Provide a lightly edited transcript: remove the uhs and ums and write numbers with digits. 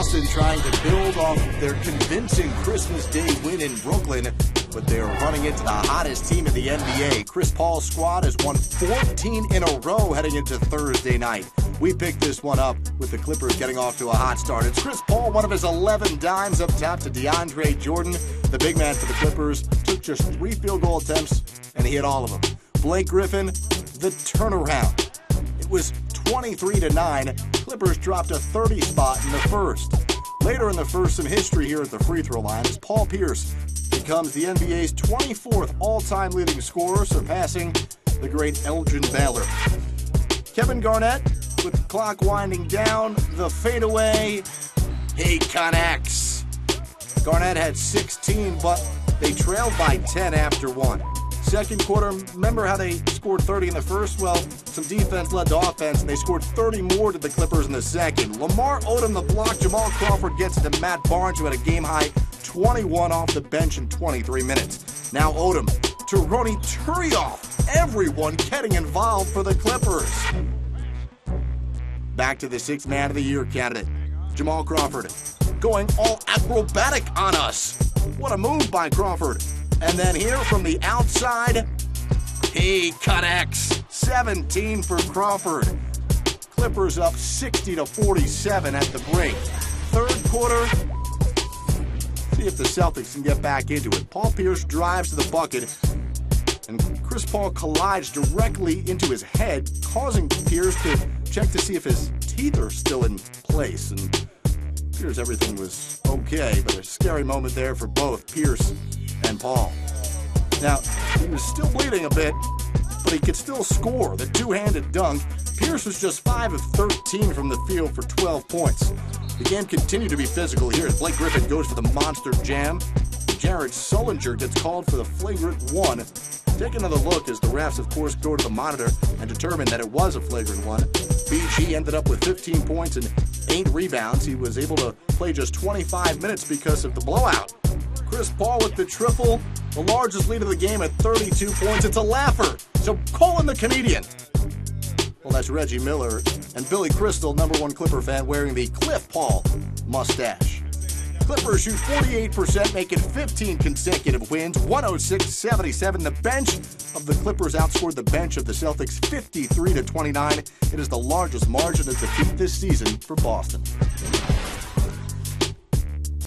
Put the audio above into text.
Boston trying to build off their convincing Christmas Day win in Brooklyn, but they're running into the hottest team in the NBA. Chris Paul's squad has won 14 in a row heading into Thursday night. We picked this one up with the Clippers getting off to a hot start. It's Chris Paul, one of his 11 dimes up top to DeAndre Jordan. The big man for the Clippers took just 3 field goal attempts, and he hit all of them. Blake Griffin, the turnaround. It was 23-9. Clippers dropped a 30 spot in the first. Later in the first, some history here at the free throw line as Paul Pierce becomes the NBA's 24th all-time leading scorer, surpassing the great Elgin Baylor. Kevin Garnett, with the clock winding down, the fadeaway, he connects. Garnett had 16, but they trailed by 10 after 1. Second quarter, remember how they scored 30 in the first? Well, some defense led to offense, and they scored 30 more to the Clippers in the second. Lamar Odom the block. Jamal Crawford gets it to Matt Barnes, who had a game-high 21 off the bench in 23 minutes. Now Odom to Ronny Turiaf. Everyone getting involved for the Clippers. Back to the 6th Man of the Year candidate, Jamal Crawford, going all acrobatic on us. What a move by Crawford. And then here from the outside, he connects. 17 for Crawford. Clippers up 60-47 at the break. Third quarter, see if the Celtics can get back into it. Paul Pierce drives to the bucket, and Chris Paul collides directly into his head, causing Pierce to check to see if his teeth are still in place. And it appears everything was okay, but a scary moment there for both Pierce and Paul. Now, he was still bleeding a bit, but he could still score. The two-handed dunk. Pierce was just 5 of 13 from the field for 12 points. The game continued to be physical here as Blake Griffin goes for the monster jam. Jared Sullinger gets called for the flagrant 1. Take another look as the refs, of course, go to the monitor and determine that it was a flagrant 1. BG ended up with 15 points and 8 rebounds. He was able to play just 25 minutes because of the blowout. Chris Paul with the triple, the largest lead of the game at 32 points. It's a laugher, so call him the Canadian. Well, that's Reggie Miller and Billy Crystal, #1 Clipper fan, wearing the Cliff Paul mustache. Clippers shoot 48%, making 15 consecutive wins, 106-77. The bench of the Clippers outscored the bench of the Celtics 53-29. It is the largest margin of defeat this season for Boston.